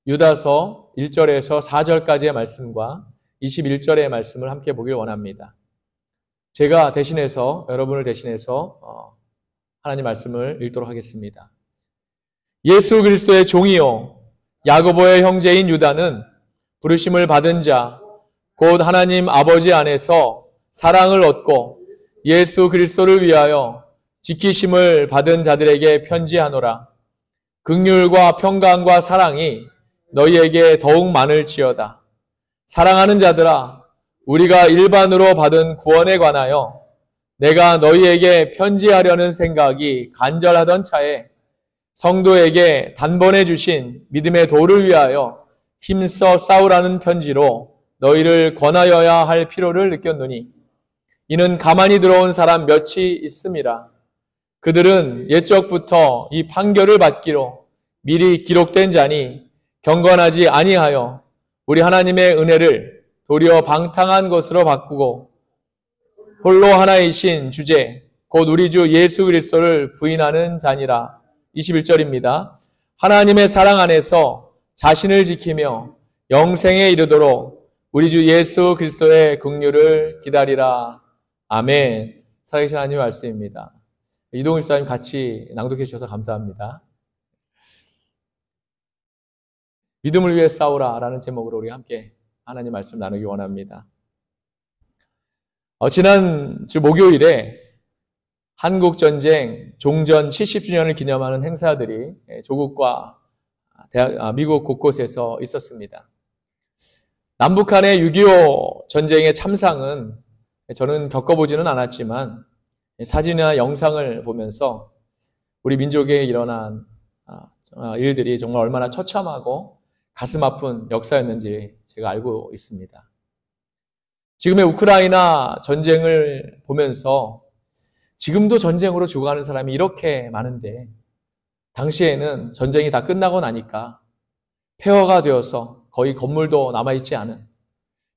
유다서 1절에서 4절까지의 말씀과 21절의 말씀을 함께 보길 원합니다. 제가 대신해서, 여러분을 대신해서 하나님 말씀을 읽도록 하겠습니다. 예수 그리스도의 종이요 야고보의 형제인 유다는 부르심을 받은 자, 곧 하나님 아버지 안에서 사랑을 얻고 예수 그리스도를 위하여 지키심을 받은 자들에게 편지하노라. 긍휼과 평강과 사랑이 너희에게 더욱 많을지어다. 사랑하는 자들아, 우리가 일반으로 받은 구원에 관하여 내가 너희에게 편지하려는 생각이 간절하던 차에 성도에게 단번에 주신 믿음의 도를 위하여 힘써 싸우라는 편지로 너희를 권하여야 할 필요를 느꼈노니 이는 가만히 들어온 사람 몇이 있음이라. 그들은 옛적부터 이 판결을 받기로 미리 기록된 자니 경건하지 아니하여 우리 하나님의 은혜를 도리어 방탕한 것으로 바꾸고 홀로 하나이신 주제 곧 우리 주 예수 그리스도를 부인하는 자니라. 21절입니다. 하나님의 사랑 안에서 자신을 지키며 영생에 이르도록 우리 주 예수 그리스도의 긍휼을 기다리라. 아멘. 살아계신 하나님의 말씀입니다. 이동훈 집사님 같이 낭독해 주셔서 감사합니다. 믿음을 위해 싸우라 라는 제목으로 우리 함께 하나님 말씀 나누기 원합니다. 지난주 목요일에 한국전쟁 종전 70주년을 기념하는 행사들이 조국과 미국 곳곳에서 있었습니다. 남북한의 6.25 전쟁의 참상은 저는 겪어보지는 않았지만 사진이나 영상을 보면서 우리 민족에 일어난 일들이 정말 얼마나 처참하고 가슴 아픈 역사였는지 제가 알고 있습니다. 지금의 우크라이나 전쟁을 보면서 지금도 전쟁으로 죽어가는 사람이 이렇게 많은데 당시에는 전쟁이 다 끝나고 나니까 폐허가 되어서 거의 건물도 남아있지 않은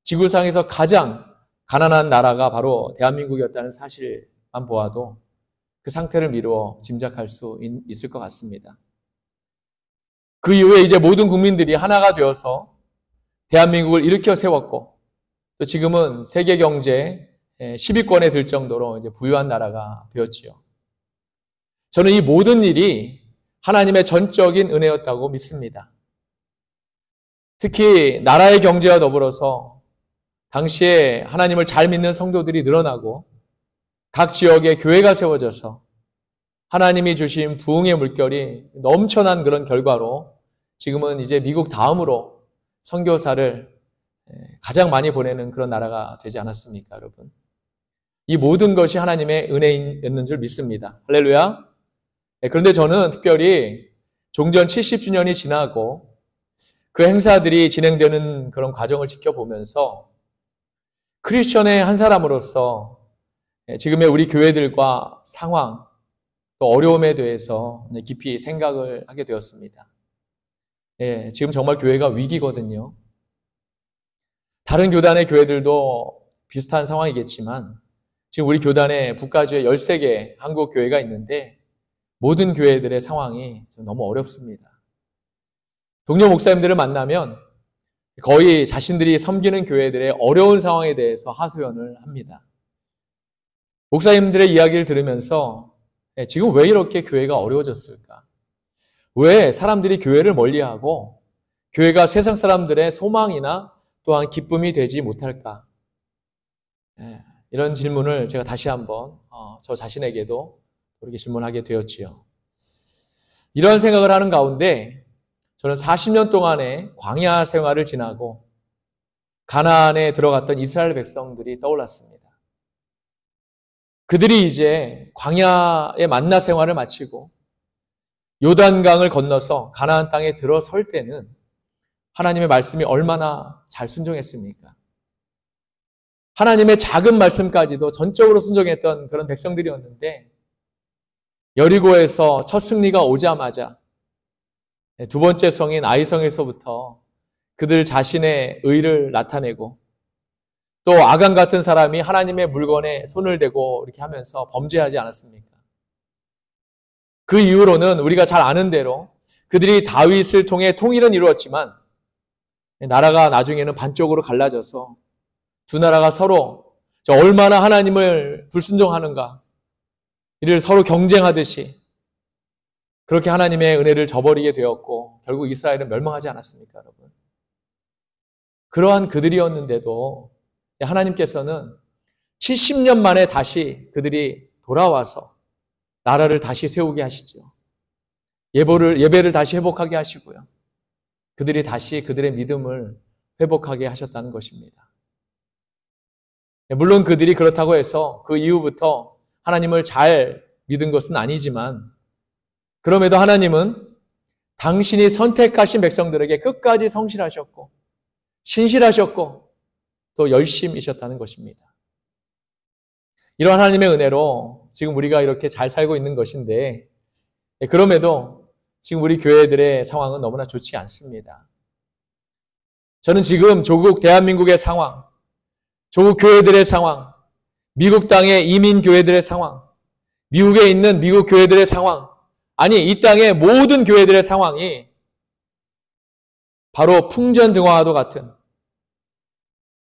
지구상에서 가장 가난한 나라가 바로 대한민국이었다는 사실만 보아도 그 상태를 미루어 짐작할 수 있을 것 같습니다. 그 이후에 이제 모든 국민들이 하나가 되어서 대한민국을 일으켜 세웠고 또 지금은 세계 경제 10위권에 들 정도로 이제 부유한 나라가 되었지요. 저는 이 모든 일이 하나님의 전적인 은혜였다고 믿습니다. 특히 나라의 경제와 더불어서 당시에 하나님을 잘 믿는 성도들이 늘어나고 각 지역에 교회가 세워져서 하나님이 주신 부흥의 물결이 넘쳐난 그런 결과로 지금은 이제 미국 다음으로 선교사를 가장 많이 보내는 그런 나라가 되지 않았습니까, 여러분? 이 모든 것이 하나님의 은혜였는 줄 믿습니다. 할렐루야. 그런데 저는 특별히 종전 70주년이 지나고 그 행사들이 진행되는 그런 과정을 지켜보면서 크리스천의 한 사람으로서 지금의 우리 교회들과 상황, 또 어려움에 대해서 깊이 생각을 하게 되었습니다. 지금 정말 교회가 위기거든요. 다른 교단의 교회들도 비슷한 상황이겠지만 지금 우리 교단에 북가주에 13개 한국 교회가 있는데 모든 교회들의 상황이 너무 어렵습니다. 동료 목사님들을 만나면 거의 자신들이 섬기는 교회들의 어려운 상황에 대해서 하소연을 합니다. 목사님들의 이야기를 들으면서 지금 왜 이렇게 교회가 어려워졌을까? 왜 사람들이 교회를 멀리하고 교회가 세상 사람들의 소망이나 또한 기쁨이 되지 못할까? 이런 질문을 제가 다시 한번 저 자신에게도 그렇게 질문하게 되었지요. 이런 생각을 하는 가운데 저는 40년 동안의 광야 생활을 지나고 가나안에 들어갔던 이스라엘 백성들이 떠올랐습니다. 그들이 이제 광야의 만나 생활을 마치고 요단강을 건너서 가나안 땅에 들어설 때는 하나님의 말씀이 얼마나 잘 순종했습니까? 하나님의 작은 말씀까지도 전적으로 순종했던 그런 백성들이었는데 여리고에서 첫 승리가 오자마자 두 번째 성인 아이성에서부터 그들 자신의 의를 나타내고 또 아간 같은 사람이 하나님의 물건에 손을 대고 이렇게 하면서 범죄하지 않았습니까? 그 이후로는 우리가 잘 아는 대로 그들이 다윗을 통해 통일은 이루었지만 나라가 나중에는 반쪽으로 갈라져서 두 나라가 서로 얼마나 하나님을 불순종하는가 이를 서로 경쟁하듯이 그렇게 하나님의 은혜를 저버리게 되었고 결국 이스라엘은 멸망하지 않았습니까, 여러분? 그러한 그들이었는데도 하나님께서는 70년 만에 다시 그들이 돌아와서 나라를 다시 세우게 하시죠. 예배를 다시 회복하게 하시고요. 그들이 다시 그들의 믿음을 회복하게 하셨다는 것입니다. 물론 그들이 그렇다고 해서 그 이후부터 하나님을 잘 믿은 것은 아니지만 그럼에도 하나님은 당신이 선택하신 백성들에게 끝까지 성실하셨고 신실하셨고 또 열심이셨다는 것입니다. 이런 하나님의 은혜로 지금 우리가 이렇게 잘 살고 있는 것인데 그럼에도 지금 우리 교회들의 상황은 너무나 좋지 않습니다. 저는 지금 조국 대한민국의 상황, 조국 교회들의 상황, 미국 땅의 이민 교회들의 상황, 미국에 있는 미국 교회들의 상황, 아니 이 땅의 모든 교회들의 상황이 바로 풍전등화와도 같은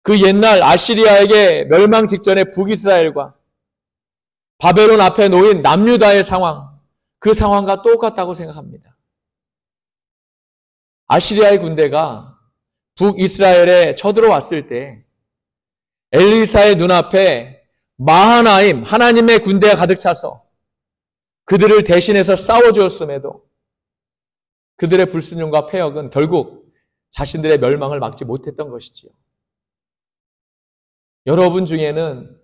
그 옛날 아시리아에게 멸망 직전의 북이스라엘과 바벨론 앞에 놓인 남유다의 상황, 그 상황과 똑같다고 생각합니다. 아시리아의 군대가 북이스라엘에 쳐들어왔을 때 엘리사의 눈앞에 마하나임, 하나님의 군대가 가득 차서 그들을 대신해서 싸워주었음에도 그들의 불순종과 패역은 결국 자신들의 멸망을 막지 못했던 것이지요. 여러분 중에는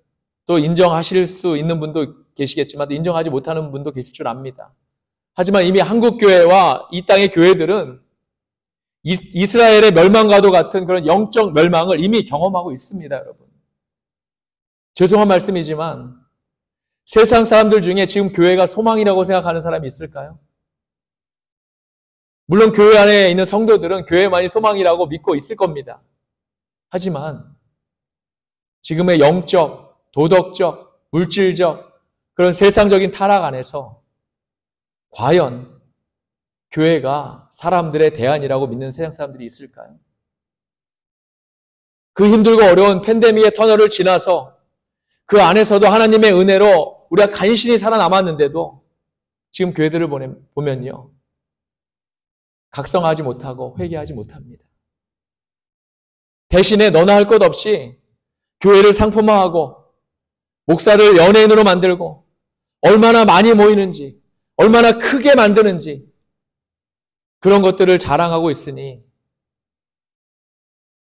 또 인정하실 수 있는 분도 계시겠지만 인정하지 못하는 분도 계실 줄 압니다. 하지만 이미 한국교회와 이 땅의 교회들은 이스라엘의 멸망과도 같은 그런 영적 멸망을 이미 경험하고 있습니다, 여러분. 죄송한 말씀이지만 세상 사람들 중에 지금 교회가 소망이라고 생각하는 사람이 있을까요? 물론 교회 안에 있는 성도들은 교회만이 소망이라고 믿고 있을 겁니다. 하지만 지금의 영적, 도덕적, 물질적 그런 세상적인 타락 안에서 과연 교회가 사람들의 대안이라고 믿는 세상 사람들이 있을까요? 그 힘들고 어려운 팬데믹의 터널을 지나서 그 안에서도 하나님의 은혜로 우리가 간신히 살아남았는데도 지금 교회들을 보면요. 각성하지 못하고 회개하지 못합니다. 대신에 너나 할 것 없이 교회를 상품화하고 목사를 연예인으로 만들고 얼마나 많이 모이는지 얼마나 크게 만드는지 그런 것들을 자랑하고 있으니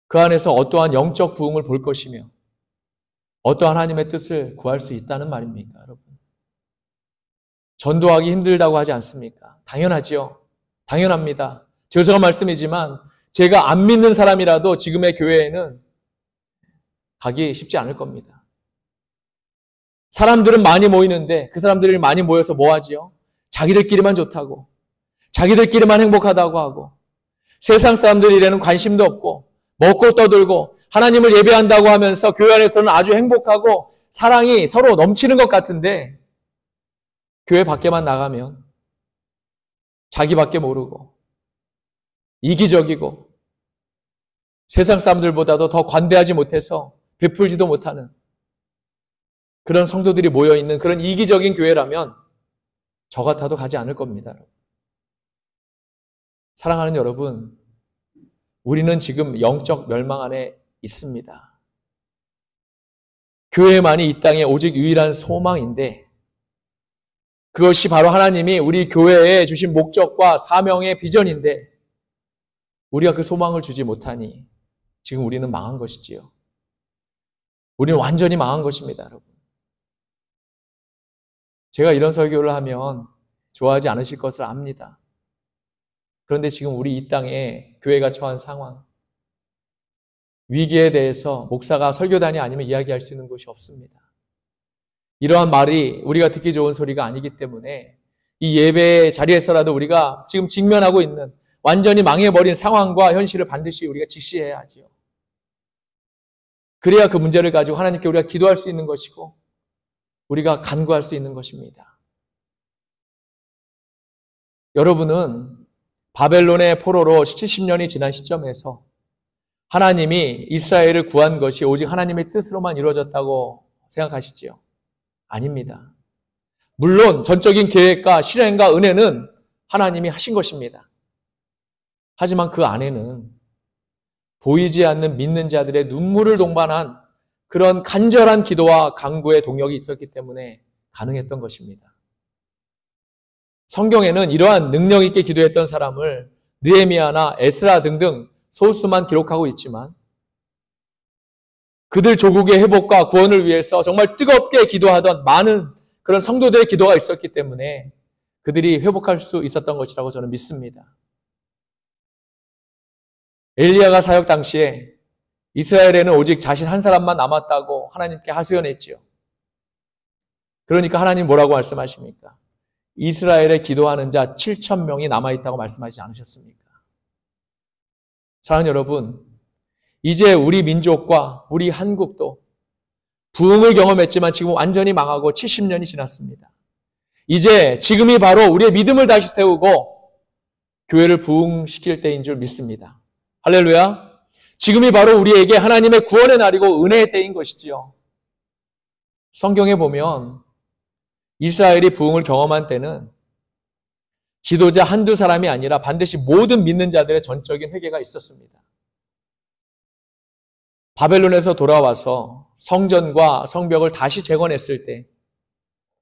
그 안에서 어떠한 영적 부흥을 볼 것이며 어떠한 하나님의 뜻을 구할 수 있다는 말입니까, 여러분? 전도하기 힘들다고 하지 않습니까? 당연하지요. 당연합니다. 죄송한 말씀이지만 제가 안 믿는 사람이라도 지금의 교회에는 가기 쉽지 않을 겁니다. 사람들은 많이 모이는데 그 사람들이 많이 모여서 뭐 하지요? 자기들끼리만 좋다고, 자기들끼리만 행복하다고 하고 세상 사람들 일에는 관심도 없고 먹고 떠들고 하나님을 예배한다고 하면서 교회 안에서는 아주 행복하고 사랑이 서로 넘치는 것 같은데 교회 밖에만 나가면 자기밖에 모르고 이기적이고 세상 사람들보다도 더 관대하지 못해서 베풀지도 못하는 그런 성도들이 모여있는 그런 이기적인 교회라면 저 같아도 가지 않을 겁니다. 사랑하는 여러분, 우리는 지금 영적 멸망 안에 있습니다. 교회만이 이 땅에 오직 유일한 소망인데 그것이 바로 하나님이 우리 교회에 주신 목적과 사명의 비전인데 우리가 그 소망을 주지 못하니 지금 우리는 망한 것이지요. 우리는 완전히 망한 것입니다, 여러분. 제가 이런 설교를 하면 좋아하지 않으실 것을 압니다. 그런데 지금 우리 이 땅에 교회가 처한 상황, 위기에 대해서 목사가 설교단이 아니면 이야기할 수 있는 곳이 없습니다. 이러한 말이 우리가 듣기 좋은 소리가 아니기 때문에 이 예배 자리에서라도 우리가 지금 직면하고 있는 완전히 망해버린 상황과 현실을 반드시 우리가 직시해야 하지요. 그래야 그 문제를 가지고 하나님께 우리가 기도할 수 있는 것이고 우리가 간구할 수 있는 것입니다. 여러분은 바벨론의 포로로 70년이 지난 시점에서 하나님이 이스라엘을 구한 것이 오직 하나님의 뜻으로만 이루어졌다고 생각하시지요? 아닙니다. 물론 전적인 계획과 실행과 은혜는 하나님이 하신 것입니다. 하지만 그 안에는 보이지 않는 믿는 자들의 눈물을 동반한 그런 간절한 기도와 간구의 동력이 있었기 때문에 가능했던 것입니다. 성경에는 이러한 능력 있게 기도했던 사람을 느헤미야나 에스라 등등 소수만 기록하고 있지만 그들 조국의 회복과 구원을 위해서 정말 뜨겁게 기도하던 많은 그런 성도들의 기도가 있었기 때문에 그들이 회복할 수 있었던 것이라고 저는 믿습니다. 엘리야가 사역 당시에 이스라엘에는 오직 자신 한 사람만 남았다고 하나님께 하소연했지요. 그러니까 하나님 뭐라고 말씀하십니까? 이스라엘에 기도하는 자 7,000명이 남아있다고 말씀하시지 않으셨습니까? 사랑하는 여러분, 이제 우리 민족과 우리 한국도 부흥을 경험했지만 지금 완전히 망하고 70년이 지났습니다. 이제 지금이 바로 우리의 믿음을 다시 세우고 교회를 부흥시킬 때인 줄 믿습니다. 할렐루야. 지금이 바로 우리에게 하나님의 구원의 날이고 은혜의 때인 것이지요. 성경에 보면 이스라엘이 부흥을 경험한 때는 지도자 한두 사람이 아니라 반드시 모든 믿는 자들의 전적인 회개가 있었습니다. 바벨론에서 돌아와서 성전과 성벽을 다시 재건했을 때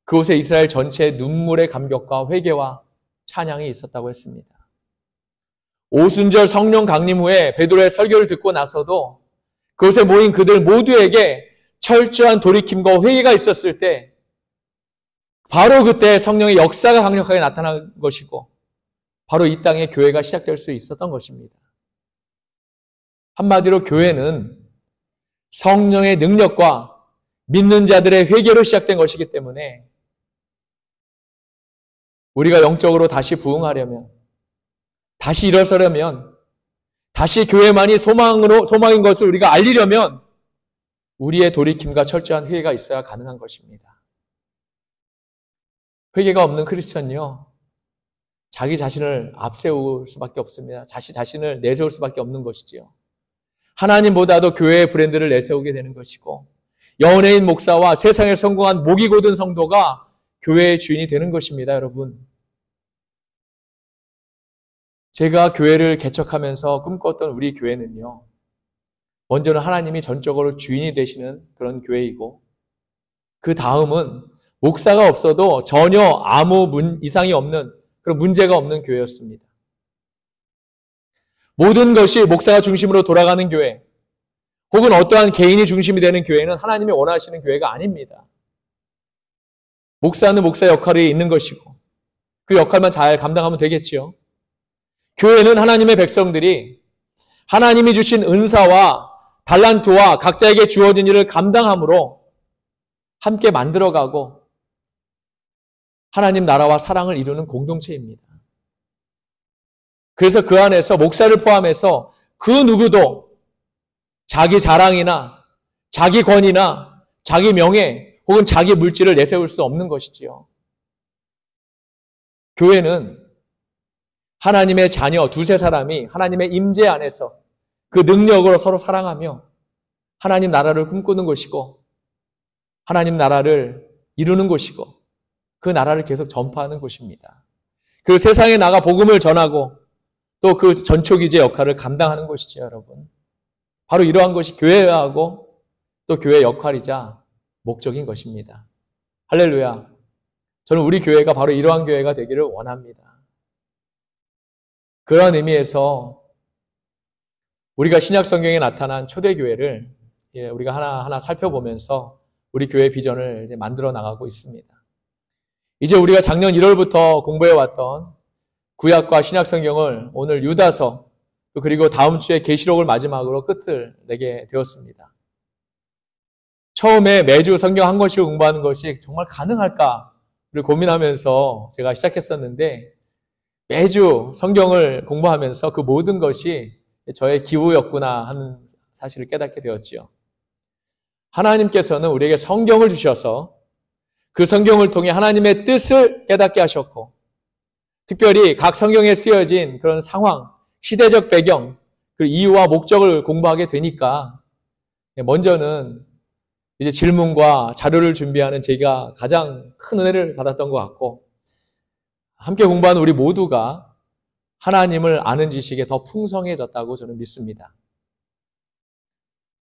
그곳에 이스라엘 전체의 눈물의 감격과 회개와 찬양이 있었다고 했습니다. 오순절 성령 강림 후에 베드로의 설교를 듣고 나서도 그곳에 모인 그들 모두에게 철저한 돌이킴과 회개가 있었을 때 바로 그때 성령의 역사가 강력하게 나타난 것이고 바로 이 땅에 교회가 시작될 수 있었던 것입니다. 한마디로 교회는 성령의 능력과 믿는 자들의 회개로 시작된 것이기 때문에 우리가 영적으로 다시 부흥하려면, 다시 일어서려면, 다시 교회만이 소망인 것을 우리가 알리려면 우리의 돌이킴과 철저한 회개가 있어야 가능한 것입니다. 회개가 없는 크리스천은요, 자기 자신을 앞세울 수밖에 없습니다. 자신을 내세울 수밖에 없는 것이지요. 하나님보다도 교회의 브랜드를 내세우게 되는 것이고 연예인 목사와 세상에 성공한 목이 고든 성도가 교회의 주인이 되는 것입니다, 여러분. 제가 교회를 개척하면서 꿈꿨던 우리 교회는요, 먼저는 하나님이 전적으로 주인이 되시는 그런 교회이고 그 다음은 목사가 없어도 전혀 아무 이상이 없는 그런 문제가 없는 교회였습니다. 모든 것이 목사가 중심으로 돌아가는 교회 혹은 어떠한 개인이 중심이 되는 교회는 하나님이 원하시는 교회가 아닙니다. 목사는 목사 역할이 있는 것이고 그 역할만 잘 감당하면 되겠지요. 교회는 하나님의 백성들이 하나님이 주신 은사와 달란트와 각자에게 주어진 일을 감당함으로 함께 만들어가고 하나님 나라와 사랑을 이루는 공동체입니다. 그래서 그 안에서 목사를 포함해서 그 누구도 자기 자랑이나 자기 권위나 자기 명예 혹은 자기 물질을 내세울 수 없는 것이지요. 교회는 하나님의 자녀 두세 사람이 하나님의 임재 안에서 그 능력으로 서로 사랑하며 하나님 나라를 꿈꾸는 것이고 하나님 나라를 이루는 것이고 그 나라를 계속 전파하는 곳입니다. 그 세상에 나가 복음을 전하고 또 그 전초기제 역할을 감당하는 것이죠, 여러분. 바로 이러한 것이 교회하고 또 교회의 역할이자 목적인 것입니다. 할렐루야. 저는 우리 교회가 바로 이러한 교회가 되기를 원합니다. 그러한 의미에서 우리가 신약 성경에 나타난 초대교회를 우리가 하나하나 살펴보면서 우리 교회 비전을 만들어 나가고 있습니다. 이제 우리가 작년 1월부터 공부해왔던 구약과 신약 성경을 오늘 유다서 그리고 다음 주에 계시록을 마지막으로 끝을 내게 되었습니다. 처음에 매주 성경 한 권씩 공부하는 것이 정말 가능할까를 고민하면서 제가 시작했었는데 매주 성경을 공부하면서 그 모든 것이 저의 기우였구나 하는 사실을 깨닫게 되었지요. 하나님께서는 우리에게 성경을 주셔서 그 성경을 통해 하나님의 뜻을 깨닫게 하셨고 특별히 각 성경에 쓰여진 그런 상황, 시대적 배경, 그 이유와 목적을 공부하게 되니까 먼저는 이제 질문과 자료를 준비하는 제가 가장 큰 은혜를 받았던 것 같고, 함께 공부하는 우리 모두가 하나님을 아는 지식에 더 풍성해졌다고 저는 믿습니다.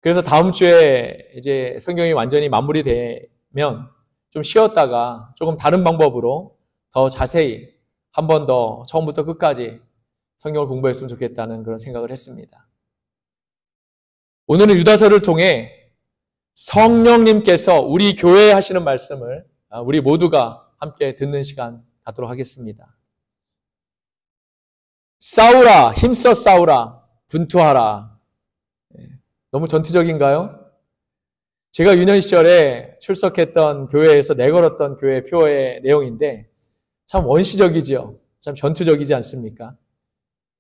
그래서 다음 주에 이제 성경이 완전히 마무리되면 좀 쉬었다가 조금 다른 방법으로 더 자세히 한 번 더 처음부터 끝까지 성경을 공부했으면 좋겠다는 그런 생각을 했습니다. 오늘은 유다서를 통해 성령님께서 우리 교회에 하시는 말씀을 우리 모두가 함께 듣는 시간 갖도록 하겠습니다. 싸우라, 힘써 싸우라, 분투하라. 너무 전투적인가요? 제가 유년 시절에 출석했던 교회에서 내걸었던 교회 표의 내용인데 참 원시적이지요. 참 전투적이지 않습니까?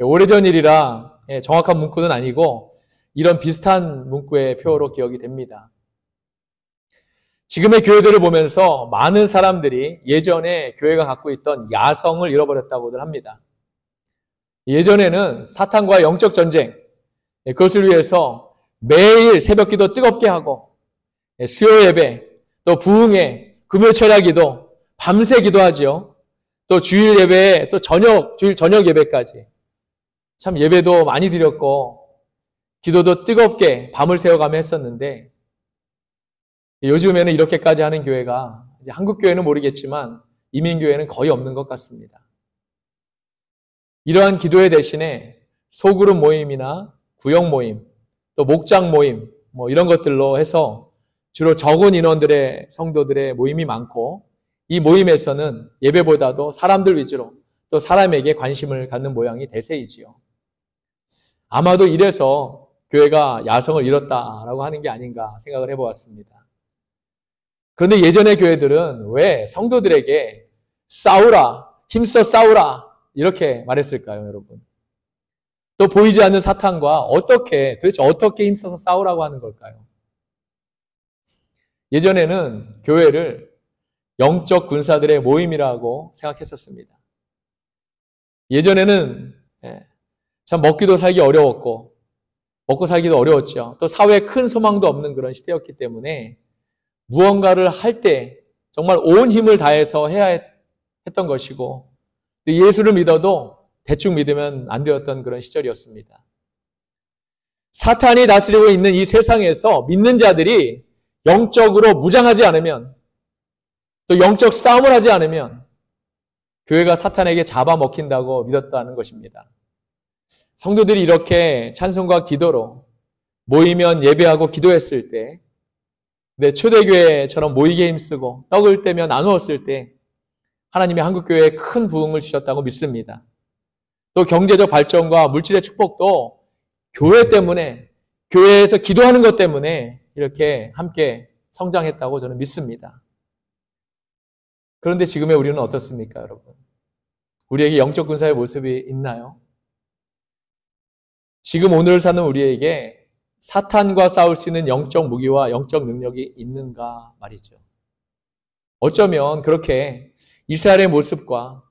오래전 일이라 정확한 문구는 아니고 이런 비슷한 문구의 표로 기억이 됩니다. 지금의 교회들을 보면서 많은 사람들이 예전에 교회가 갖고 있던 야성을 잃어버렸다고들 합니다. 예전에는 사탄과 영적 전쟁, 그것을 위해서 매일 새벽기도 뜨겁게 하고 수요 예배, 또 부흥회, 금요 철야 기도, 밤새 기도하지요. 또 주일 예배에 또 주일 저녁 예배까지 참 예배도 많이 드렸고 기도도 뜨겁게 밤을 새워가며 했었는데, 요즘에는 이렇게까지 하는 교회가 이제 한국 교회는 모르겠지만 이민 교회는 거의 없는 것 같습니다. 이러한 기도회 대신에 소그룹 모임이나 구역 모임, 또 목장 모임 이런 것들로 해서 주로 적은 인원들의 성도들의 모임이 많고, 이 모임에서는 예배보다도 사람들 위주로 또 사람에게 관심을 갖는 모양이 대세이지요. 아마도 이래서 교회가 야성을 잃었다라고 하는 게 아닌가 생각을 해보았습니다. 그런데 예전의 교회들은 왜 성도들에게 싸우라, 힘써 싸우라 이렇게 말했을까요, 여러분? 또 보이지 않는 사탄과 도대체 어떻게 힘써서 싸우라고 하는 걸까요? 예전에는 교회를 영적 군사들의 모임이라고 생각했었습니다. 예전에는 참 먹기도 살기 어려웠고 먹고 살기도 어려웠죠. 또 사회에 큰 소망도 없는 그런 시대였기 때문에 무언가를 할 때 정말 온 힘을 다해서 해야 했던 것이고, 예수를 믿어도 대충 믿으면 안 되었던 그런 시절이었습니다. 사탄이 다스리고 있는 이 세상에서 믿는 자들이 영적으로 무장하지 않으면, 또 영적 싸움을 하지 않으면 교회가 사탄에게 잡아먹힌다고 믿었다는 것입니다. 성도들이 이렇게 찬송과 기도로 모이면 예배하고 기도했을 때, 초대교회처럼 모이게 힘쓰고 떡을 떼며 나누었을 때 하나님이 한국교회에 큰 부흥을 주셨다고 믿습니다. 또 경제적 발전과 물질의 축복도 교회 때문에, 교회에서 기도하는 것 때문에 이렇게 함께 성장했다고 저는 믿습니다. 그런데 지금의 우리는 어떻습니까, 여러분? 우리에게 영적 군사의 모습이 있나요? 지금 오늘 사는 우리에게 사탄과 싸울 수 있는 영적 무기와 영적 능력이 있는가 말이죠. 어쩌면 그렇게 이스라엘의 모습과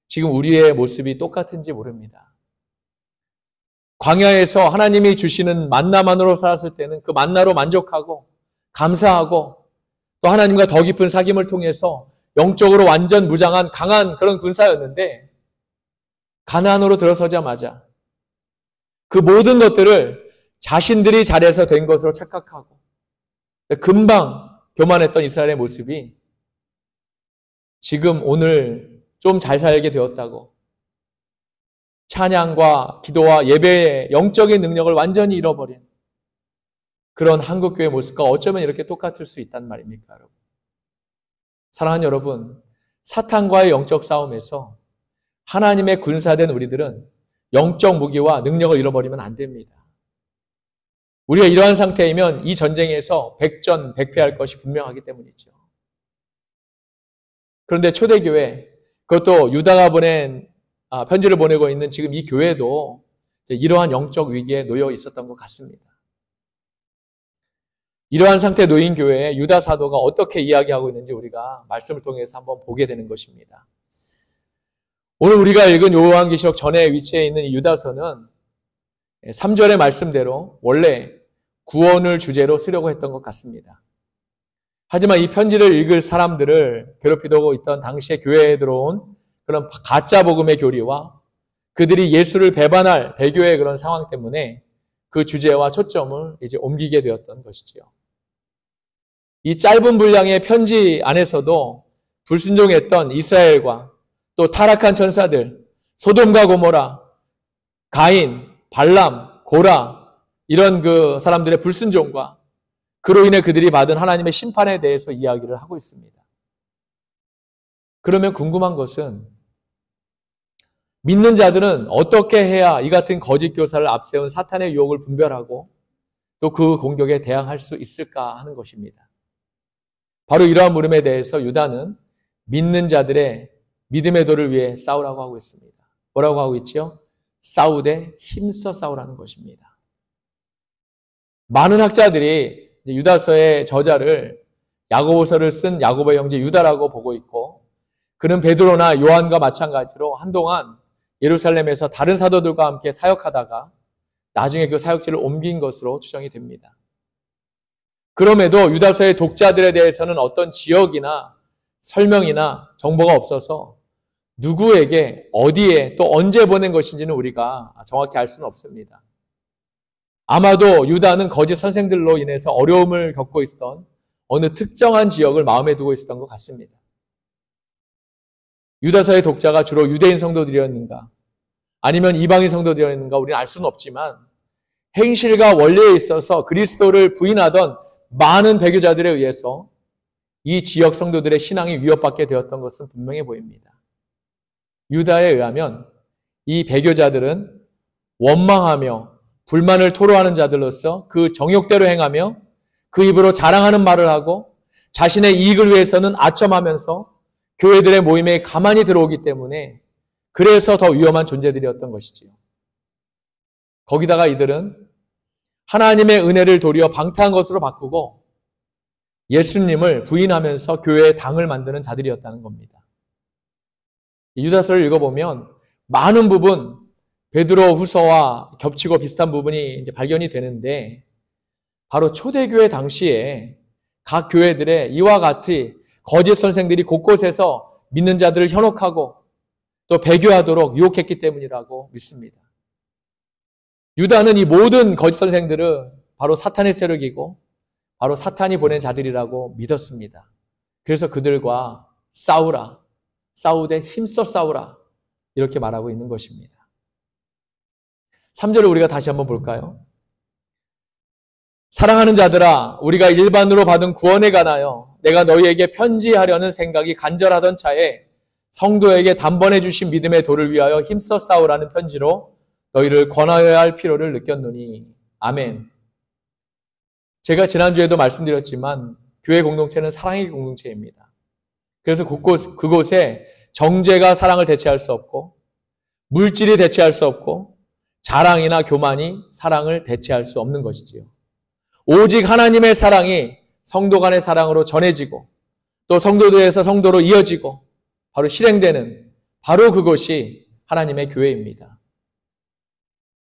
지금 우리의 모습이 똑같은지 모릅니다. 광야에서 하나님이 주시는 만나만으로 살았을 때는 그 만나로 만족하고 감사하고, 또 하나님과 더 깊은 사귐을 통해서 영적으로 완전 무장한 강한 그런 군사였는데, 가나안으로 들어서자마자 그 모든 것들을 자신들이 잘해서 된 것으로 착각하고 금방 교만했던 이스라엘의 모습이 지금 오늘 좀 잘 살게 되었다고, 찬양과 기도와 예배의 영적인 능력을 완전히 잃어버린 그런 한국교회의 모습과 어쩌면 이렇게 똑같을 수 있단 말입니까, 여러분? 사랑하는 여러분, 사탄과의 영적 싸움에서 하나님의 군사된 우리들은 영적 무기와 능력을 잃어버리면 안 됩니다. 우리가 이러한 상태이면 이 전쟁에서 백전백패할 것이 분명하기 때문이죠. 그런데 초대교회, 그것도 유다가 보낸 편지를 보내고 있는 지금 이 교회도 이러한 영적 위기에 놓여 있었던 것 같습니다. 이러한 상태에 놓인 교회에 유다 사도가 어떻게 이야기하고 있는지 우리가 말씀을 통해서 한번 보게 되는 것입니다. 오늘 우리가 읽은 요한계시록 전에 위치해 있는 이 유다서는 3절의 말씀대로 원래 구원을 주제로 쓰려고 했던 것 같습니다. 하지만 이 편지를 읽을 사람들을 괴롭히고 있던 당시의 교회에 들어온 그런 가짜 복음의 교리와 그들이 예수를 배반할 배교의 그런 상황 때문에 그 주제와 초점을 이제 옮기게 되었던 것이지요. 이 짧은 분량의 편지 안에서도 불순종했던 이스라엘과 또 타락한 천사들, 소돔과 고모라, 가인, 발람, 고라 이런 그 사람들의 불순종과 그로 인해 그들이 받은 하나님의 심판에 대해서 이야기를 하고 있습니다. 그러면 궁금한 것은 믿는 자들은 어떻게 해야 이 같은 거짓 교사를 앞세운 사탄의 유혹을 분별하고 또 그 공격에 대항할 수 있을까 하는 것입니다. 바로 이러한 물음에 대해서 유다는 믿는 자들의 믿음의 도를 위해 싸우라고 하고 있습니다. 뭐라고 하고 있지요? 싸우되 힘써 싸우라는 것입니다. 많은 학자들이 유다서의 저자를 야고보서를 쓴 야고보의 형제 유다라고 보고 있고 그는 베드로나 요한과 마찬가지로 한동안 예루살렘에서 다른 사도들과 함께 사역하다가 나중에 그 사역지를 옮긴 것으로 추정이 됩니다. 그럼에도 유다서의 독자들에 대해서는 어떤 지역이나 설명이나 정보가 없어서 누구에게 어디에 또 언제 보낸 것인지는 우리가 정확히 알 수는 없습니다. 아마도 유다는 거짓 선생들로 인해서 어려움을 겪고 있었던 어느 특정한 지역을 마음에 두고 있었던 것 같습니다. 유다서의 독자가 주로 유대인 성도들이었는가 아니면 이방인 성도들이었는가 우리는 알 수는 없지만 행실과 원리에 있어서 그리스도를 부인하던 많은 배교자들에 의해서 이 지역 성도들의 신앙이 위협받게 되었던 것은 분명해 보입니다. 유다에 의하면 이 배교자들은 원망하며 불만을 토로하는 자들로서 그 정욕대로 행하며 그 입으로 자랑하는 말을 하고 자신의 이익을 위해서는 아첨하면서 교회들의 모임에 가만히 들어오기 때문에 그래서 더 위험한 존재들이었던 것이지요. 거기다가 이들은 하나님의 은혜를 도리어 방탕한 것으로 바꾸고 예수님을 부인하면서 교회의 당을 만드는 자들이었다는 겁니다. 유다서를 읽어보면 많은 부분 베드로 후서와 겹치고 비슷한 부분이 이제 발견이 되는데 바로 초대교회 당시에 각 교회들의 이와 같이 거짓 선생들이 곳곳에서 믿는 자들을 현혹하고 또 배교하도록 유혹했기 때문이라고 믿습니다. 유다는 이 모든 거짓 선생들은 바로 사탄의 세력이고 바로 사탄이 보낸 자들이라고 믿었습니다. 그래서 그들과 싸우라, 싸우되 힘써 싸우라 이렇게 말하고 있는 것입니다. 3절을 우리가 다시 한번 볼까요? 사랑하는 자들아, 우리가 일반으로 받은 구원에 관하여 내가 너희에게 편지하려는 생각이 간절하던 차에 성도에게 단번에 주신 믿음의 도를 위하여 힘써 싸우라는 편지로 너희를 권하여야 할 필요를 느꼈노니. 아멘. 제가 지난주에도 말씀드렸지만 교회 공동체는 사랑의 공동체입니다. 그래서 그곳에 정죄가 사랑을 대체할 수 없고 물질이 대체할 수 없고 자랑이나 교만이 사랑을 대체할 수 없는 것이지요. 오직 하나님의 사랑이 성도 간의 사랑으로 전해지고 또 성도들에서 성도로 이어지고 바로 실행되는 바로 그것이 하나님의 교회입니다.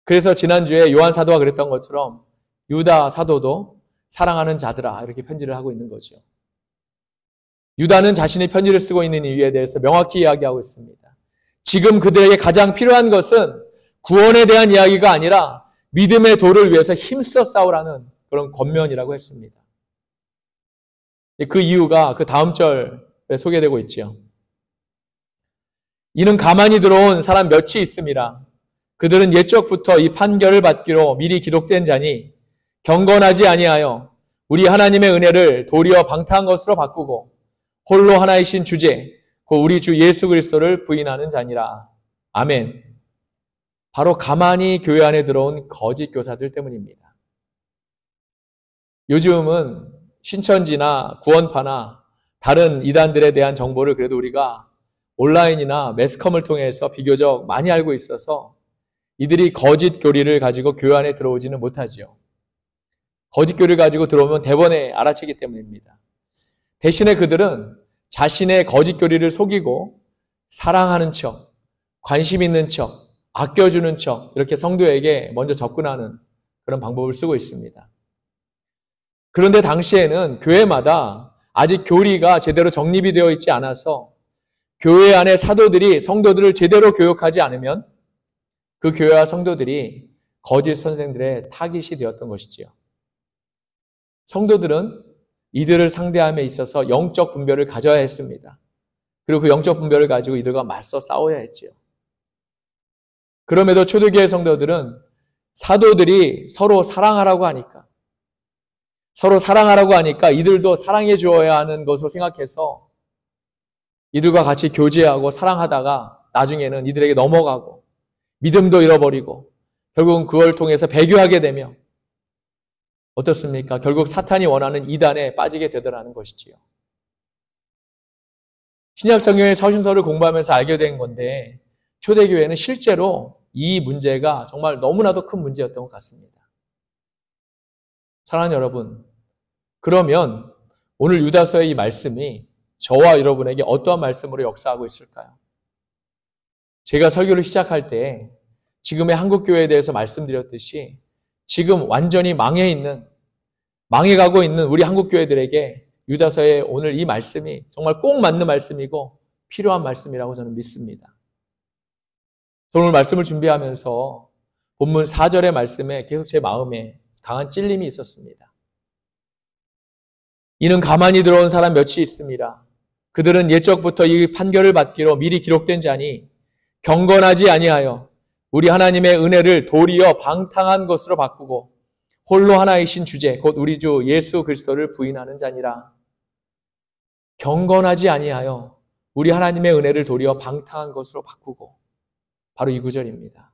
그래서 지난주에 요한 사도가 그랬던 것처럼 유다 사도도 사랑하는 자들아 이렇게 편지를 하고 있는 거죠. 유다는 자신이 편지를 쓰고 있는 이유에 대해서 명확히 이야기하고 있습니다. 지금 그들에게 가장 필요한 것은 구원에 대한 이야기가 아니라 믿음의 도를 위해서 힘써 싸우라는 그런 권면이라고 했습니다. 그 이유가 그 다음 절에 소개되고 있지요. 이는 가만히 들어온 사람 몇이 있음이라. 그들은 옛적부터 이 판결을 받기로 미리 기록된 자니 경건하지 아니하여 우리 하나님의 은혜를 도리어 방탕한 것으로 바꾸고 홀로 하나이신 주제 곧 우리 주 예수 그리스도를 부인하는 자니라. 아멘. 바로 가만히 교회 안에 들어온 거짓 교사들 때문입니다. 요즘은 신천지나 구원파나 다른 이단들에 대한 정보를 그래도 우리가 온라인이나 매스컴을 통해서 비교적 많이 알고 있어서 이들이 거짓 교리를 가지고 교회 안에 들어오지는 못하지요. 거짓 교리를 가지고 들어오면 대번에 알아채기 때문입니다. 대신에 그들은 자신의 거짓 교리를 속이고 사랑하는 척, 관심 있는 척, 아껴주는 척 이렇게 성도에게 먼저 접근하는 그런 방법을 쓰고 있습니다. 그런데 당시에는 교회마다 아직 교리가 제대로 정립이 되어 있지 않아서 교회 안에 사도들이 성도들을 제대로 교육하지 않으면 그 교회와 성도들이 거짓 선생들의 타깃이 되었던 것이지요. 성도들은 이들을 상대함에 있어서 영적 분별을 가져야 했습니다. 그리고 그 영적 분별을 가지고 이들과 맞서 싸워야 했지요. 그럼에도 초대교회 성도들은 사도들이 서로 사랑하라고 하니까 이들도 사랑해 주어야 하는 것으로 생각해서 이들과 같이 교제하고 사랑하다가 나중에는 이들에게 넘어가고 믿음도 잃어버리고 결국은 그걸 통해서 배교하게 되며 어떻습니까? 결국 사탄이 원하는 이단에 빠지게 되더라는 것이지요. 신약 성경의 서신서를 공부하면서 알게 된 건데 초대교회는 실제로 이 문제가 정말 너무나도 큰 문제였던 것 같습니다. 사랑하는 여러분, 그러면 오늘 유다서의 이 말씀이 저와 여러분에게 어떠한 말씀으로 역사하고 있을까요? 제가 설교를 시작할 때 지금의 한국교회에 대해서 말씀드렸듯이 지금 완전히 망해가고 있는 우리 한국교회들에게 유다서의 오늘 이 말씀이 정말 꼭 맞는 말씀이고 필요한 말씀이라고 저는 믿습니다. 오늘 말씀을 준비하면서 본문 4절의 말씀에 계속 제 마음에 강한 찔림이 있었습니다. 이는 가만히 들어온 사람 몇이 있습니다. 그들은 옛적부터 이 판결을 받기로 미리 기록된 자니 경건하지 아니하여 우리 하나님의 은혜를 도리어 방탕한 것으로 바꾸고 홀로 하나이신 주제 곧 우리 주 예수 그리스도를 부인하는 자니라. 경건하지 아니하여 우리 하나님의 은혜를 도리어 방탕한 것으로 바꾸고 바로 이 구절입니다.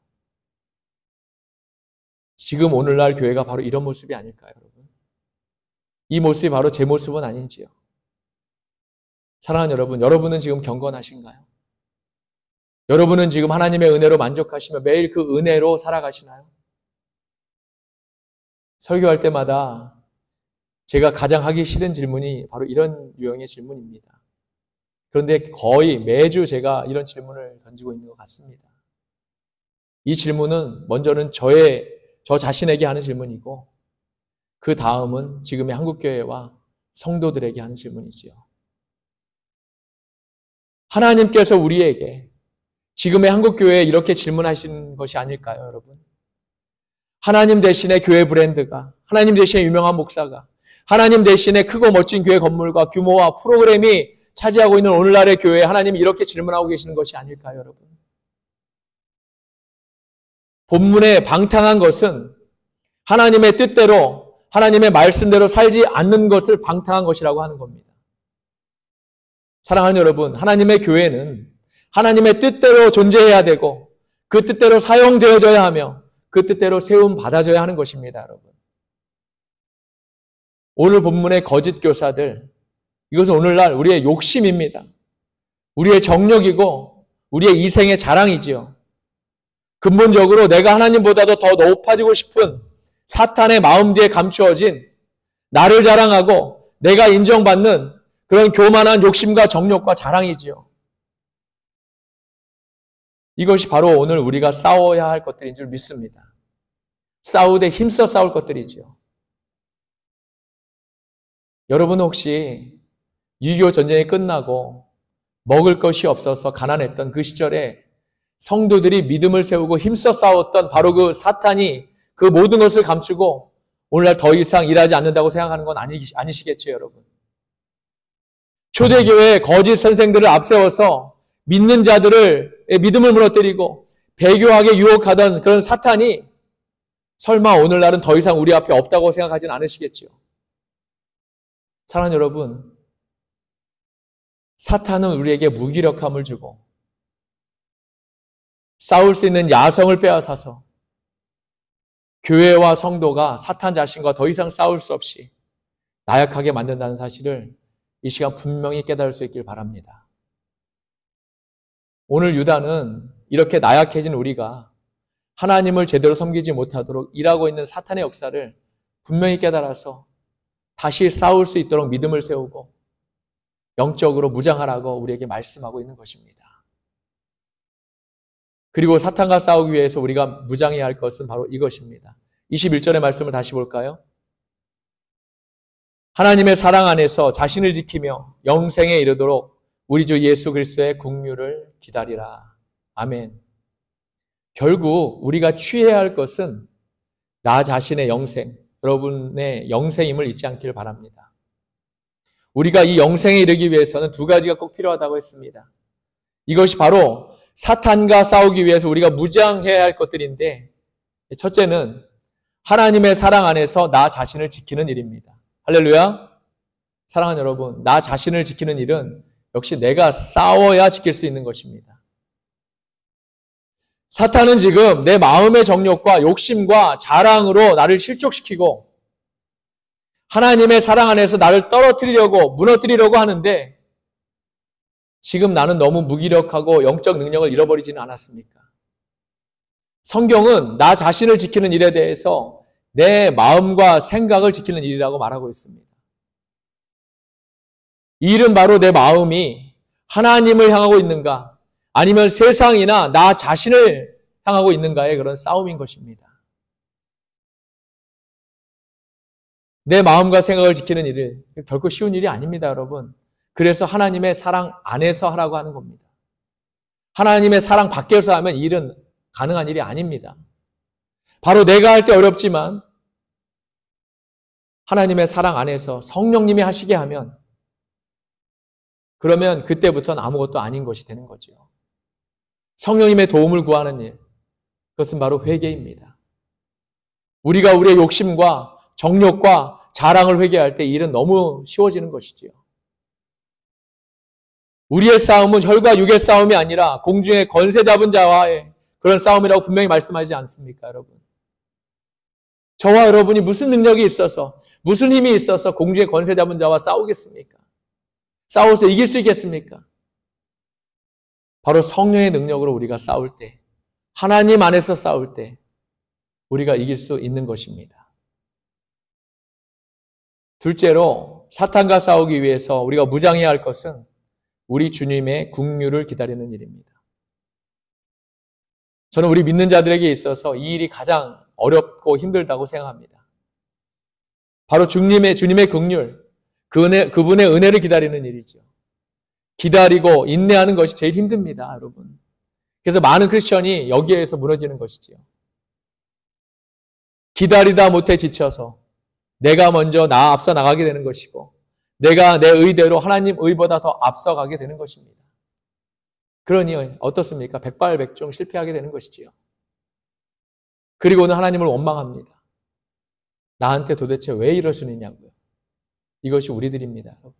지금 오늘날 교회가 바로 이런 모습이 아닐까요, 여러분? 이 모습이 바로 제 모습은 아닌지요? 사랑하는 여러분, 여러분은 지금 경건하신가요? 여러분은 지금 하나님의 은혜로 만족하시며 매일 그 은혜로 살아가시나요? 설교할 때마다 제가 가장 하기 싫은 질문이 바로 이런 유형의 질문입니다. 그런데 거의 매주 제가 이런 질문을 던지고 있는 것 같습니다. 이 질문은 먼저는 저 자신에게 하는 질문이고 그 다음은 지금의 한국교회와 성도들에게 하는 질문이지요. 하나님께서 우리에게 지금의 한국교회에 이렇게 질문하신 것이 아닐까요, 여러분? 하나님 대신에 교회 브랜드가, 하나님 대신에 유명한 목사가, 하나님 대신에 크고 멋진 교회 건물과 규모와 프로그램이 차지하고 있는 오늘날의 교회에 하나님이 이렇게 질문하고 계시는 것이 아닐까요, 여러분? 본문에 방탕한 것은 하나님의 뜻대로, 하나님의 말씀대로 살지 않는 것을 방탕한 것이라고 하는 겁니다. 사랑하는 여러분, 하나님의 교회는 하나님의 뜻대로 존재해야 되고 그 뜻대로 사용되어져야 하며 그 뜻대로 세움 받아져야 하는 것입니다, 여러분. 오늘 본문의 거짓 교사들, 이것은 오늘날 우리의 욕심입니다. 우리의 정력이고 우리의 이생의 자랑이지요. 근본적으로 내가 하나님보다도 더 높아지고 싶은 사탄의 마음 뒤에 감추어진 나를 자랑하고 내가 인정받는 그런 교만한 욕심과 정욕과 자랑이지요. 이것이 바로 오늘 우리가 싸워야 할 것들인 줄 믿습니다. 싸우되 힘써 싸울 것들이지요. 여러분 혹시 6.25 전쟁이 끝나고 먹을 것이 없어서 가난했던 그 시절에 성도들이 믿음을 세우고 힘써 싸웠던 바로 그 사탄이 그 모든 것을 감추고 오늘날 더 이상 일하지 않는다고 생각하는 건 아니시겠죠, 여러분? 초대교회의 거짓 선생들을 앞세워서 믿는 자들의 믿음을 무너뜨리고 배교하게 유혹하던 그런 사탄이 설마 오늘날은 더 이상 우리 앞에 없다고 생각하진 않으시겠지요? 사랑하는 여러분, 사탄은 우리에게 무기력함을 주고 싸울 수 있는 야성을 빼앗아서 교회와 성도가 사탄 자신과 더 이상 싸울 수 없이 나약하게 만든다는 사실을 이 시간 분명히 깨달을 수 있길 바랍니다. 오늘 유다는 이렇게 나약해진 우리가 하나님을 제대로 섬기지 못하도록 일하고 있는 사탄의 역사를 분명히 깨달아서 다시 싸울 수 있도록 믿음을 세우고 영적으로 무장하라고 우리에게 말씀하고 있는 것입니다. 그리고 사탄과 싸우기 위해서 우리가 무장해야 할 것은 바로 이것입니다. 21절의 말씀을 다시 볼까요? 하나님의 사랑 안에서 자신을 지키며 영생에 이르도록 우리 주 예수 그리스도의 긍휼을 기다리라. 아멘. 결국 우리가 취해야 할 것은 나 자신의 영생, 여러분의 영생임을 잊지 않기를 바랍니다. 우리가 이 영생에 이르기 위해서는 두 가지가 꼭 필요하다고 했습니다. 이것이 바로 사탄과 싸우기 위해서 우리가 무장해야 할 것들인데, 첫째는 하나님의 사랑 안에서 나 자신을 지키는 일입니다. 할렐루야. 사랑하는 여러분, 나 자신을 지키는 일은 역시 내가 싸워야 지킬 수 있는 것입니다. 사탄은 지금 내 마음의 정욕과 욕심과 자랑으로 나를 실족시키고 하나님의 사랑 안에서 나를 떨어뜨리려고, 무너뜨리려고 하는데, 지금 나는 너무 무기력하고 영적 능력을 잃어버리지는 않았습니까? 성경은 나 자신을 지키는 일에 대해서 내 마음과 생각을 지키는 일이라고 말하고 있습니다. 이 일은 바로 내 마음이 하나님을 향하고 있는가, 아니면 세상이나 나 자신을 향하고 있는가의 그런 싸움인 것입니다. 내 마음과 생각을 지키는 일을 결코 쉬운 일이 아닙니다, 여러분. 그래서 하나님의 사랑 안에서 하라고 하는 겁니다. 하나님의 사랑 밖에서 하면 이 일은 가능한 일이 아닙니다. 바로 내가 할 때 어렵지만 하나님의 사랑 안에서 성령님이 하시게 하면, 그러면 그때부터는 아무것도 아닌 것이 되는 거죠. 성령님의 도움을 구하는 일, 그것은 바로 회개입니다. 우리가 우리의 욕심과 정욕과 자랑을 회개할 때 이 일은 너무 쉬워지는 것이지요. 우리의 싸움은 혈과 육의 싸움이 아니라 공중의 권세 잡은 자와의 그런 싸움이라고 분명히 말씀하지 않습니까, 여러분? 저와 여러분이 무슨 능력이 있어서, 무슨 힘이 있어서 공중의 권세 잡은 자와 싸우겠습니까? 싸워서 이길 수 있겠습니까? 바로 성령의 능력으로 우리가 싸울 때, 하나님 안에서 싸울 때 우리가 이길 수 있는 것입니다. 둘째로, 사탄과 싸우기 위해서 우리가 무장해야 할 것은 우리 주님의 긍휼을 기다리는 일입니다. 저는 우리 믿는 자들에게 있어서 이 일이 가장 어렵고 힘들다고 생각합니다. 바로 주님의 긍휼, 그분의 은혜를 기다리는 일이죠. 기다리고 인내하는 것이 제일 힘듭니다, 여러분. 그래서 많은 크리스천이 여기에서 무너지는 것이지요. 기다리다 못해 지쳐서 내가 먼저 앞서 나가게 되는 것이고, 내가 내 의대로 하나님 의보다 더 앞서가게 되는 것입니다. 그러니 어떻습니까? 백발백중 실패하게 되는 것이지요. 그리고는 하나님을 원망합니다. 나한테 도대체 왜 이러시느냐고요. 이것이 우리들입니다, 여러분.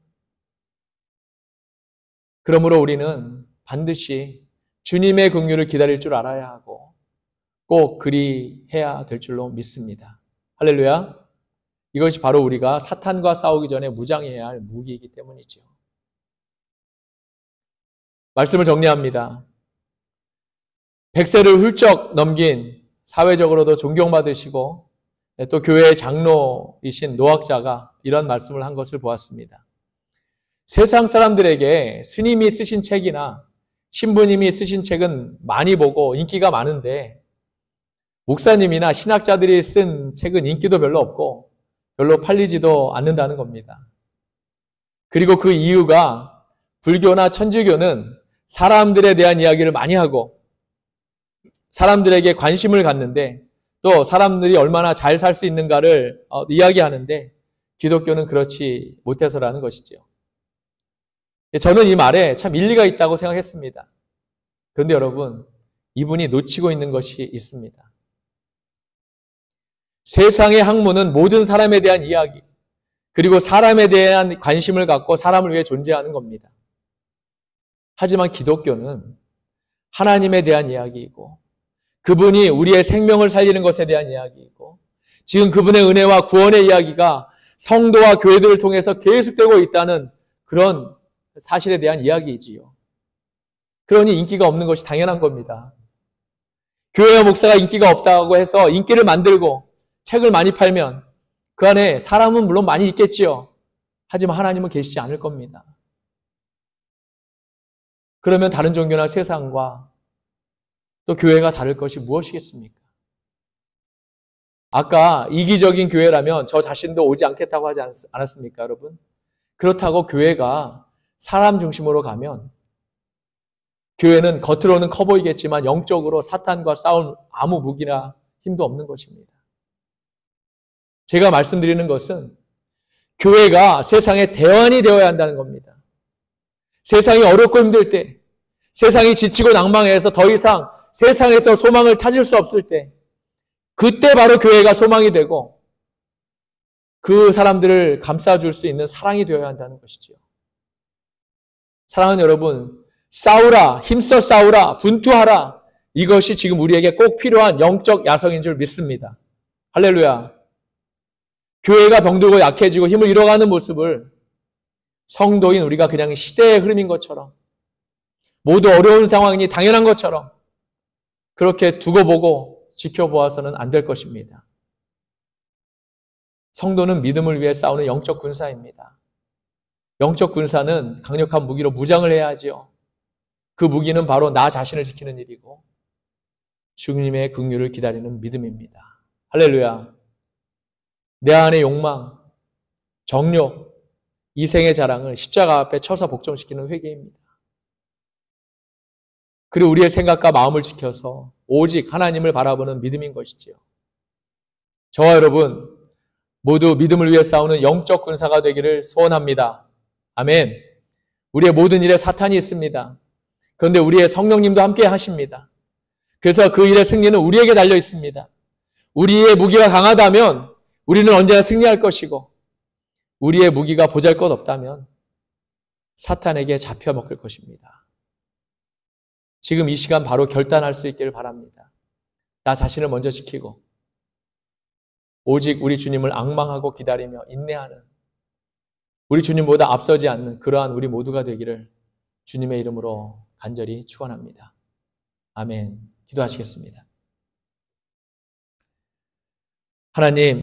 그러므로 우리는 반드시 주님의 긍휼을 기다릴 줄 알아야 하고 꼭 그리해야 될 줄로 믿습니다. 할렐루야. 이것이 바로 우리가 사탄과 싸우기 전에 무장해야 할 무기이기 때문이죠. 말씀을 정리합니다. 100세를 훌쩍 넘긴 사회적으로도 존경받으시고 또 교회의 장로이신 노학자가 이런 말씀을 한 것을 보았습니다. 세상 사람들에게 스님이 쓰신 책이나 신부님이 쓰신 책은 많이 보고 인기가 많은데, 목사님이나 신학자들이 쓴 책은 인기도 별로 없고 별로 팔리지도 않는다는 겁니다. 그리고 그 이유가 불교나 천주교는 사람들에 대한 이야기를 많이 하고 사람들에게 관심을 갖는데, 또 사람들이 얼마나 잘 살 수 있는가를 이야기하는데, 기독교는 그렇지 못해서라는 것이죠. 저는 이 말에 참 일리가 있다고 생각했습니다. 그런데 여러분, 이분이 놓치고 있는 것이 있습니다. 세상의 학문은 모든 사람에 대한 이야기, 그리고 사람에 대한 관심을 갖고 사람을 위해 존재하는 겁니다. 하지만 기독교는 하나님에 대한 이야기이고, 그분이 우리의 생명을 살리는 것에 대한 이야기이고, 지금 그분의 은혜와 구원의 이야기가 성도와 교회들을 통해서 계속되고 있다는 그런 사실에 대한 이야기이지요. 그러니 인기가 없는 것이 당연한 겁니다. 교회와 목사가 인기가 없다고 해서 인기를 만들고 책을 많이 팔면 그 안에 사람은 물론 많이 있겠지요. 하지만 하나님은 계시지 않을 겁니다. 그러면 다른 종교나 세상과 또 교회가 다를 것이 무엇이겠습니까? 아까 이기적인 교회라면 저 자신도 오지 않겠다고 하지 않았습니까, 여러분? 그렇다고 교회가 사람 중심으로 가면 교회는 겉으로는 커 보이겠지만 영적으로 사탄과 싸울 아무 무기나 힘도 없는 것입니다. 제가 말씀드리는 것은 교회가 세상의 대안이 되어야 한다는 겁니다. 세상이 어렵고 힘들 때, 세상이 지치고 낭망해서 더 이상 세상에서 소망을 찾을 수 없을 때, 그때 바로 교회가 소망이 되고 그 사람들을 감싸줄 수 있는 사랑이 되어야 한다는 것이지요. 사랑하는 여러분, 싸우라, 힘써 싸우라, 분투하라. 이것이 지금 우리에게 꼭 필요한 영적 야성인 줄 믿습니다. 할렐루야. 교회가 병들고 약해지고 힘을 잃어가는 모습을 성도인 우리가 그냥 시대의 흐름인 것처럼, 모두 어려운 상황이 당연한 것처럼 그렇게 두고 보고 지켜보아서는 안 될 것입니다. 성도는 믿음을 위해 싸우는 영적 군사입니다. 영적 군사는 강력한 무기로 무장을 해야 하지요. 그 무기는 바로 나 자신을 지키는 일이고 주님의 긍휼을 기다리는 믿음입니다. 할렐루야. 내 안의 욕망, 정욕, 이생의 자랑을 십자가 앞에 쳐서 복종시키는 회개입니다. 그리고 우리의 생각과 마음을 지켜서 오직 하나님을 바라보는 믿음인 것이지요. 저와 여러분 모두 믿음을 위해 싸우는 영적 군사가 되기를 소원합니다. 아멘. 우리의 모든 일에 사탄이 있습니다. 그런데 우리의 성령님도 함께 하십니다. 그래서 그 일의 승리는 우리에게 달려 있습니다. 우리의 무기가 강하다면 우리는 언제나 승리할 것이고, 우리의 무기가 보잘것없다면 사탄에게 잡혀먹힐 것입니다. 지금 이 시간 바로 결단할 수 있기를 바랍니다. 나 자신을 먼저 지키고 오직 우리 주님을 앙망하고 기다리며 인내하는, 우리 주님보다 앞서지 않는 그러한 우리 모두가 되기를 주님의 이름으로 간절히 축원합니다. 아멘. 기도하시겠습니다. 하나님,